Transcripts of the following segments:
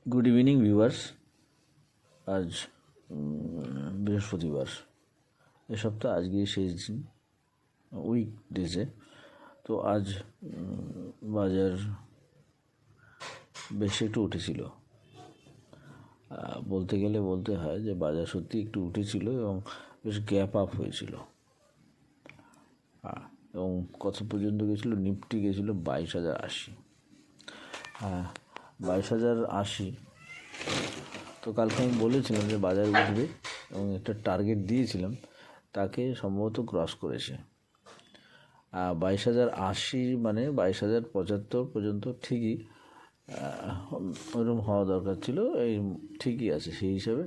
Good evening viewers. আজ বৃহস্পতিবার, এ সপ্তাহ আজকে শেষ দিন, উইক ডেজে। তো আজ বাজার বেশ একটু উঠেছিল। বলতে গেলে বলতে হয় যে বাজার সত্যি একটু উঠেছিল এবং বেশ গ্যাপ আপ হয়েছিল। এবং কত পর্যন্ত গেছিলো? নিফটি গেছিলো 22,080। 22,080। তো কালকে আমি বলেছিলাম যে বাজার উঠবে এবং একটা টার্গেট দিয়েছিলাম, তাকে সম্ভবত ক্রস করেছে। 22,080 মানে 22,075 পর্যন্ত ঠিকই ওরকম হওয়া দরকার ছিল, এই ঠিকই আছে সেই হিসাবে।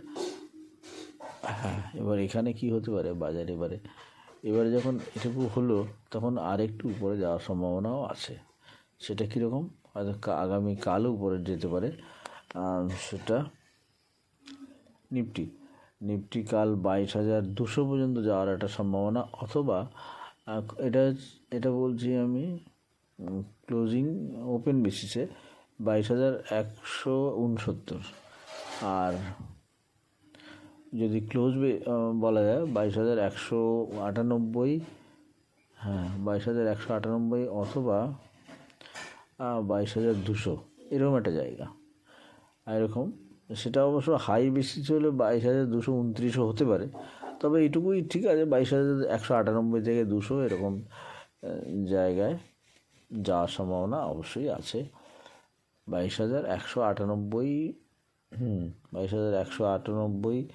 এবার এখানে কি হতে পারে বাজার, এবারে যখন এটুকু হলো তখন আরেকটু উপরে যাওয়ার সম্ভাবনাও আছে। সেটা কীরকম? হয়তো আগামীকালও উপরে যেতে পারে। সেটা নিফটি কাল 22,200 পর্যন্ত যাওয়ার একটা সম্ভাবনা, অথবা এটা বলছি আমি ক্লোজিং ওপেন বেসিসে 22,169। আর যদি ক্লোজ বলা যায় 22,198, 22,198 অথবা 22,200, এরকম একটা জায়গা। এরকম সেটা অবশ্য হাই বেসিস হলে 22,229 হতে পারে, তবে এইটুকুই ঠিক আছে, 22,198 থেকে 200 এরকম জায়গায় যাওয়ার সম্ভাবনা অবশ্যই আছে। 22,198, 22,198,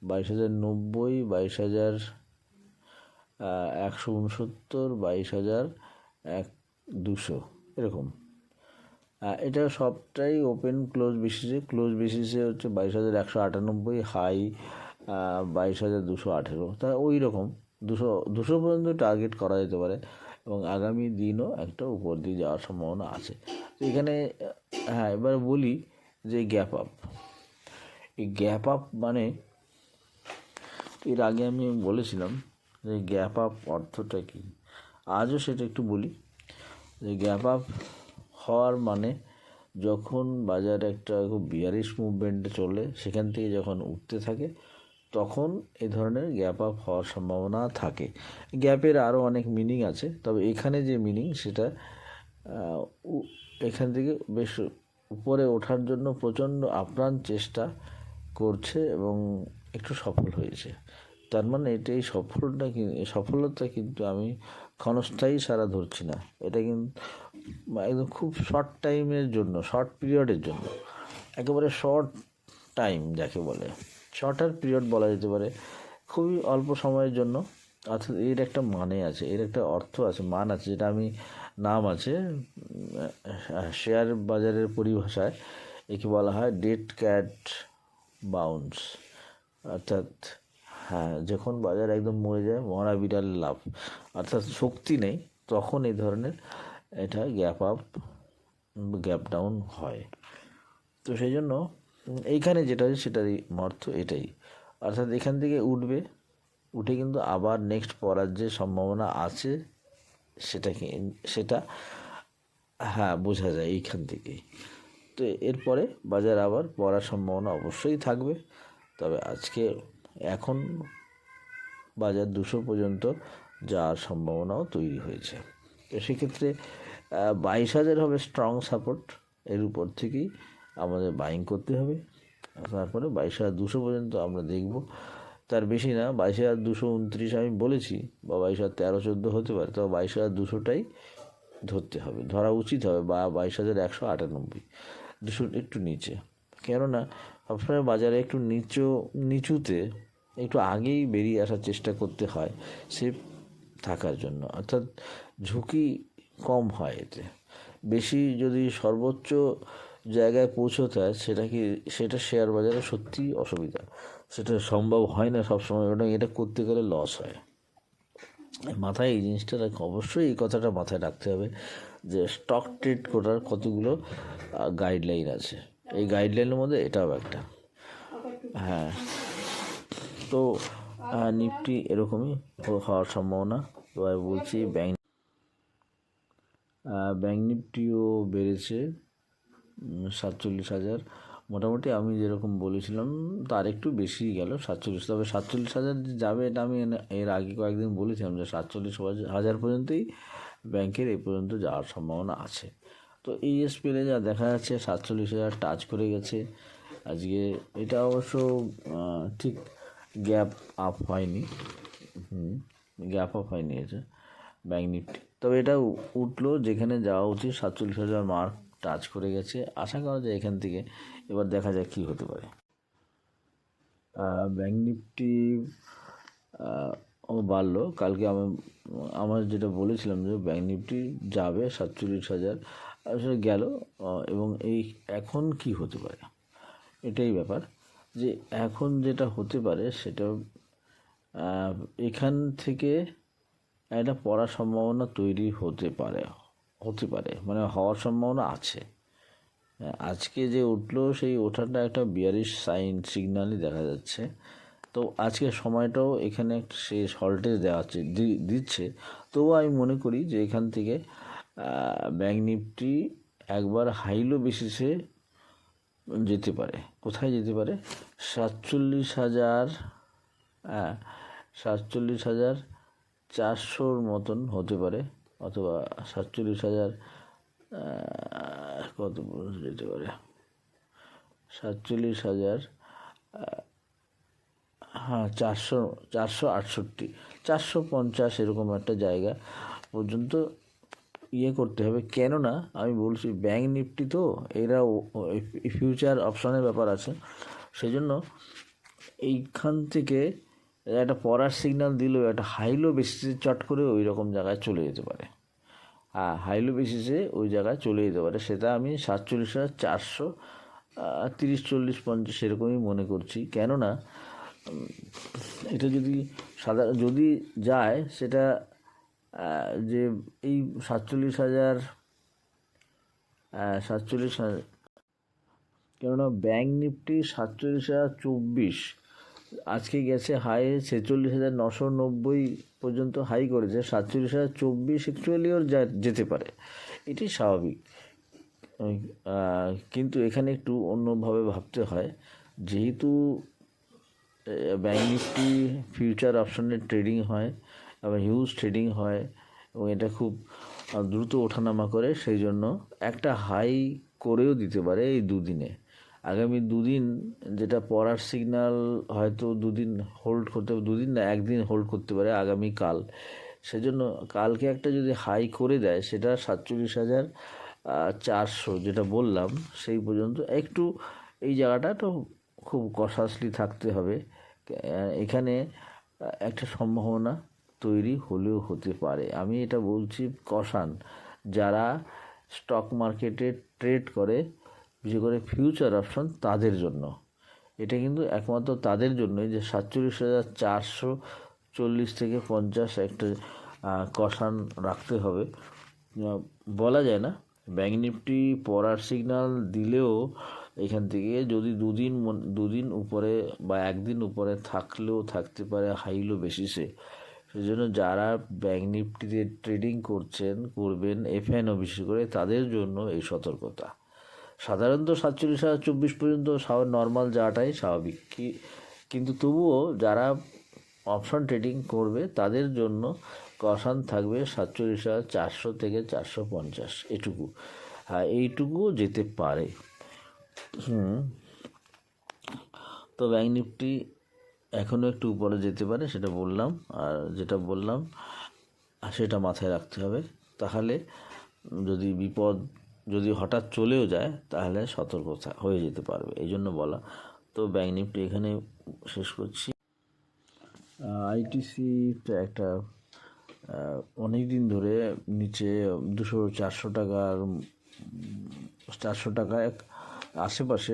22,090, 22,169, 22,200 এরকম। এটা সবটাই ওপেন ক্লোজ বেসিসে হচ্ছে 22,198, হাই 22,218। তা ওই রকম 200 পর্যন্ত টার্গেট করা যেতে পারে এবং আগামী দিনও একটা উপর দিয়ে যাওয়ার সম্ভাবনা আছে। তো এখানে এবার বলি যে এই গ্যাপ আপ মানে, এর আগে আমি বলেছিলাম যে গ্যাপ আপ অর্থটা কী, আজও সেটা একটু বলি। যে গ্যাপ আপ হওয়ার মানে যখন বাজারে একটা খুব বিয়ারিশ মুভমেন্টে চলে, সেখান থেকে যখন উঠতে থাকে তখন এ ধরনের গ্যাপ আপ হওয়ার সম্ভাবনা থাকে। গ্যাপের আরও অনেক মিনিং আছে, তবে এখানে যে মিনিং সেটা এখান থেকে বেশ উপরে ওঠার জন্য প্রচণ্ড আপ্রাণ চেষ্টা করছে এবং একটু সফল হয়েছে। তার মানে এই সফলতা কিন্তু আমি ক্ষণস্থায়ী সারা ধরছি না। এটা কিন্তু একদম খুব শর্ট টাইমের জন্য, শর্ট পিরিয়ডের জন্য, একেবারে শর্ট টাইম যাকে বলে, শর্টার পিরিয়ড বলা যেতে পারে, খুবই অল্প সময়ের জন্য। অর্থাৎ এর একটা মানে আছে, এর একটা অর্থ আছে, মান আছে, যেটা আমি নাম আছে শেয়ার বাজারের পরিভাষায় একে বলা হয় ডেড ক্যাট বাউন্স। অর্থাৎ যখন বাজার একদম মরে যায়, মরা বিড়াল লাভ, অর্থাৎ শক্তি নেই, তখন এই ধরনের এটা গ্যাপ ডাউন হয়। তো সেই জন্য এইখানে যেটা আছে সেটারই অর্থ এটাই, অর্থাৎ এখান থেকে উঠে কিন্তু আবার নেক্সট পড়ার যে সম্ভাবনা আছে সেটা বোঝা যায় এইখান থেকেই। তো এরপরে বাজার আবার পড়ার সম্ভাবনা অবশ্যই থাকবে। তবে এখন বাজার 200 পর্যন্ত যাওয়ার সম্ভাবনাও তৈরি হয়েছে। তো সেক্ষেত্রে 22,000 হবে স্ট্রং সাপোর্ট, এর উপর থেকেই আমাদের বাইং করতে হবে। তারপরে 22,200 পর্যন্ত আমরা দেখব, তার বেশি না। 22,229 আমি বলেছি, বা 22,013-14 হতে পারে, তবে 22,200টাই ধরা উচিত হবে, বা 22,198, 200 একটু নিচে। কেননা সবসময় বাজারে একটু নিচুতে একটু আগেই বেরিয়ে আসার চেষ্টা করতে হয় সেফ থাকার জন্য, অর্থাৎ ঝুঁকি কম হয় এতে। বেশি যদি সর্বোচ্চ জায়গায় পৌঁছতে হয়, সেটা শেয়ার বাজারে সত্যিই অসুবিধা, সেটা সম্ভব হয় না সবসময়, এটা করতে গেলে লস হয়। মাথায় এই জিনিসটা অবশ্যই এই কথাটা মাথায় রাখতে হবে যে স্টক ট্রেড করার কতগুলো গাইডলাইন আছে, এই গাইডলাইনের মধ্যে এটাও একটা। তো নিফটি এরকমই হওয়ার সম্ভাবনা। এবার বলছি ব্যাংক নিফটিও বেড়েছে 47,000, মোটামুটি আমি যেরকম বলেছিলাম তার একটু বেশিই গেল 47। তবে 47,000 যে যাবে এটা আমি এর আগে কয়েকদিন বলেছিলাম যে 47,000 পর্যন্তই ব্যাংকের এই পর্যন্ত যাওয়ার সম্ভাবনা আছে। তো ESPN যা দেখা যাচ্ছে 47,000 টাচ করে গেছে আজকে। এটা অবশ্য ঠিক গ্যাপ আপ হয়নি, গ্যাপ আপ হয়নি এটা ব্যাঙ্ক নিফটি। তবে এটা উঠলো যেখানে যাওয়া উচিত, 47,000 মার্ক টাচ করে গেছে। আশা করা যায় এখান থেকে এবার দেখা যাক কী হতে পারে। ব্যাঙ্ক নিফটি ও বাড়লো কালকে। আমার যেটা বলেছিলাম যে ব্যাঙ্ক নিফটি যাবে 47,000, আসলে গেল। এবং এখন কি হতে পারে এটাই ব্যাপার, যে এখন যেটা হতে পারে সেটা এখান থেকে একটা পড়ার সম্ভাবনা তৈরি হতে পারে, মানে হওয়ার সম্ভাবনা আছে। আজকে যে উঠলো সেই ওঠাটা একটা বিয়ারিশ সিগন্যালই দেখা যাচ্ছে। তো আজকের সময়টাও এখানে একটা শেষ হল্টেজ দিচ্ছে। তবুও আমি মনে করি যে এখান থেকে ব্যাঙ্ক নিফটি একবার হাইলো বেসিসে যেতে পারে। কোথায় যেতে পারে? 47,000, 47,400 মতন হতে পারে, অথবা 47,000 কত যেতে পারে, 47,000 468, 450 এরকম একটা জায়গা পর্যন্ত করতে হবে। কেননা আমি বলছি ব্যাঙ্ক নিফটি তো এরা ফিউচার অপশনের ব্যাপার আছে, সেই জন্য এইখান থেকে একটা পড়ার সিগন্যাল দিলেও একটা হাইলো বেসিসে চট করে ওই রকম জায়গায় চলে যেতে পারে। হাইলো বেসিসে ওই জায়গায় চলে যেতে পারে। সেটা আমি 47,400, 30, 40, 50 এরকমই মনে করছি। কেননা এটা যদি যায় সেটা যে এই 47,000, কেননা ব্যাঙ্ক নিফটি 47,024 আজকে গেছে হাই 46,990 পর্যন্ত হাই করেছে। 47,024 অ্যাকচুয়ালিও যেতে পারে, এটি স্বাভাবিক। কিন্তু এখানে একটু অন্যভাবে ভাবতে হয়, যেহেতু ব্যাঙ্ক নিফটি ফিউচার অপশনের ট্রেডিং হয় এবং হিউজ ট্রেডিং হয় এবং এটা খুব দ্রুত ওঠানামা করে, সেই জন্য একটা হাই করেও দিতে পারে এই দুদিনে। আগামী দুদিন যেটা পড়ার সিগন্যাল হয়তো দুদিন হোল্ড করতে, দুদিন না একদিন হোল্ড করতে পারে আগামীকাল। সেজন্য কালকে একটা যদি হাই করে দেয় সেটা 47,400 যেটা বললাম সেই পর্যন্ত একটু এই জায়গাটা তো খুব কশাসলি থাকতে হবে। এখানে একটা সম্ভাবনা তৈরি হলেও হতে পারে। আমি এটা বলছি কশান, যারা স্টক মার্কেটে ট্রেড করে বিশেষ করে ফিউচার অপশন তাদের জন্য। এটা কিন্তু একমাত্র তাদের জন্যই যে 47,440 থেকে 50 একটা কশান রাখতে হবে। বলা যায় না, ব্যাঙ্ক নিফটি পড়ার সিগন্যাল দিলেও এখান থেকে যদি দুদিন উপরে বা একদিন উপরে থাকলেও থাকতে পারে হাইলো বেসিসে। সেই জন্য যারা ব্যাঙ্ক নিফটিতে ট্রেডিং করবেন এফএনও বিশেষ করে, তাদের জন্য এই সতর্কতা। সাধারণত 47,024 পর্যন্ত নর্মাল যাওয়াটাই স্বাভাবিক, কিন্তু তবুও যারা অপশন ট্রেডিং করবে তাদের জন্য কশান থাকবে 47,400 থেকে 450 এটুকু। এইটুকুও যেতে পারে। তো ব্যাঙ্ক নিফটি এখনও একটু উপরে যেতে পারে, সেটা বললাম। আর যেটা বললাম সেটা মাথায় রাখতে হবে, তাহলে যদি হঠাৎ চলেও যায় তাহলে সতর্কতা হয়ে যেতে পারবে, এই জন্য বলা। তো ব্যাঙ্ক নিফটি এখানে শেষ করছি। আইটিসি একটা অনেক দিন ধরে নিচে 400 টাকার আশেপাশে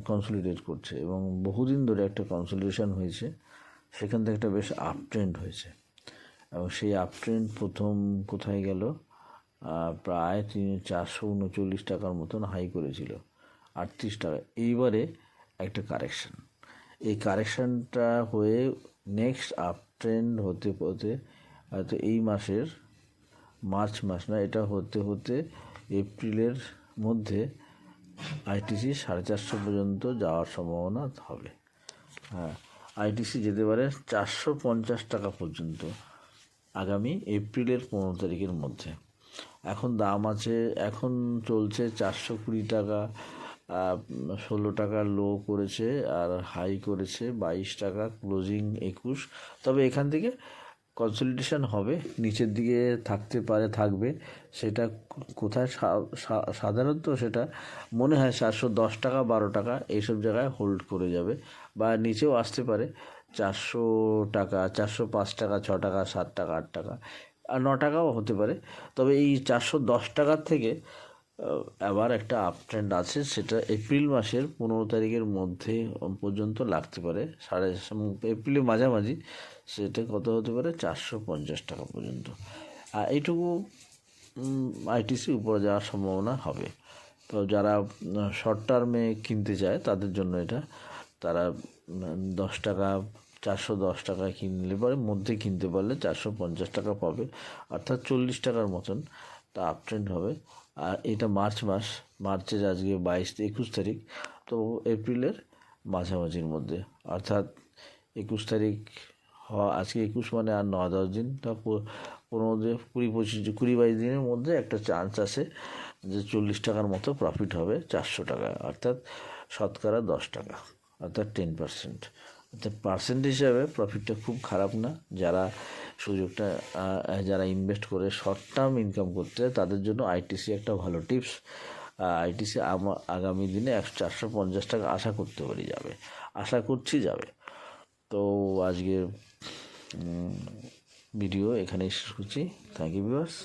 কনসলিডেট করছে এবং বহুদিন ধরে একটা কনসলিডেশন হয়েছে, সেখান থেকে একটা বেশ আপ ট্রেন্ড হয়েছে। এবং সেই আপ ট্রেন্ড প্রথম কোথায় গেল, প্রায় 439 টাকার মতন হাই করেছিল, 38 টাকা। এইবারে একটা কারেকশান, এই কারেকশানটা হয়ে নেক্সট আপ ট্রেন্ড হতে হয়তো এই মাসের মার্চ মাস না, এটা হতে এপ্রিলের মধ্যে আইটিসি 450 পর্যন্ত যাওয়ার সম্ভাবনা হবে। হ্যাঁ, আইটিসি যেতে পারে 450 টাকা পর্যন্ত আগামী এপ্রিলের 15 তারিখের মধ্যে। এখন দাম আছে, এখন চলছে 420 টাকা, 16 টাকা লো করেছে আর হাই করেছে 22 টাকা, ক্লোজিং 21। তবে এখান থেকে কনসলিডেশন হবে, নিচের দিকে থাকবে। সেটা কোথায় সাধারণত সেটা মনে হয় 410 টাকা, 12 টাকা এইসব জায়গায় হোল্ড করে যাবে, বা নিচেও আসতে পারে 400 টাকা, 405 টাকা, 6 টাকা, 7 টাকা, 8 টাকা আর 9 টাকাও হতে পারে। তবে এই 410 টাকার থেকে আবার একটা আপ ট্রেন্ড আছে, সেটা এপ্রিল মাসের 15 তারিখের মধ্যে পর্যন্ত লাগতে পারে। এপ্রিলের মাঝামাঝি সেটা কত হতে পারে, 450 টাকা পর্যন্ত। আর এইটুকু আইটিসি উপরে যাওয়ার সম্ভাবনা হবে। তো যারা শর্ট টার্মে কিনতে চায় তাদের জন্য এটা, তারা 10 টাকা, 410 টাকা কিনলে পরে মধ্যে কিনতে পারলে 450 টাকা পাবে, অর্থাৎ 40 টাকার মতন তা আপ ট্রেন্ড হবে। আর এটা মার্চের আজকে 21 তারিখ, তো এপ্রিলের মাঝামাঝির মধ্যে, অর্থাৎ 21 তারিখ আজকে 21 মানে আর 9-10 দিন, তা 20-22 দিনের মধ্যে একটা চান্স আছে যে 40 টাকার মতো প্রফিট হবে 400 টাকা, অর্থাৎ শতকরা 10 টাকা, অর্থাৎ 10%। অর্থাৎ পার্সেন্ট হিসাবে প্রফিটটা খুব খারাপ না। যারা ইনভেস্ট করে শর্ট টার্ম ইনকাম করতে তাদের জন্য আইটিসি একটা ভালো টিপস। আইটিসি আগামী দিনে 450 টাকা আশা করছি যাবে। তো আজকের ভিডিও এখানেই শেষ করছি। Thank you viewers.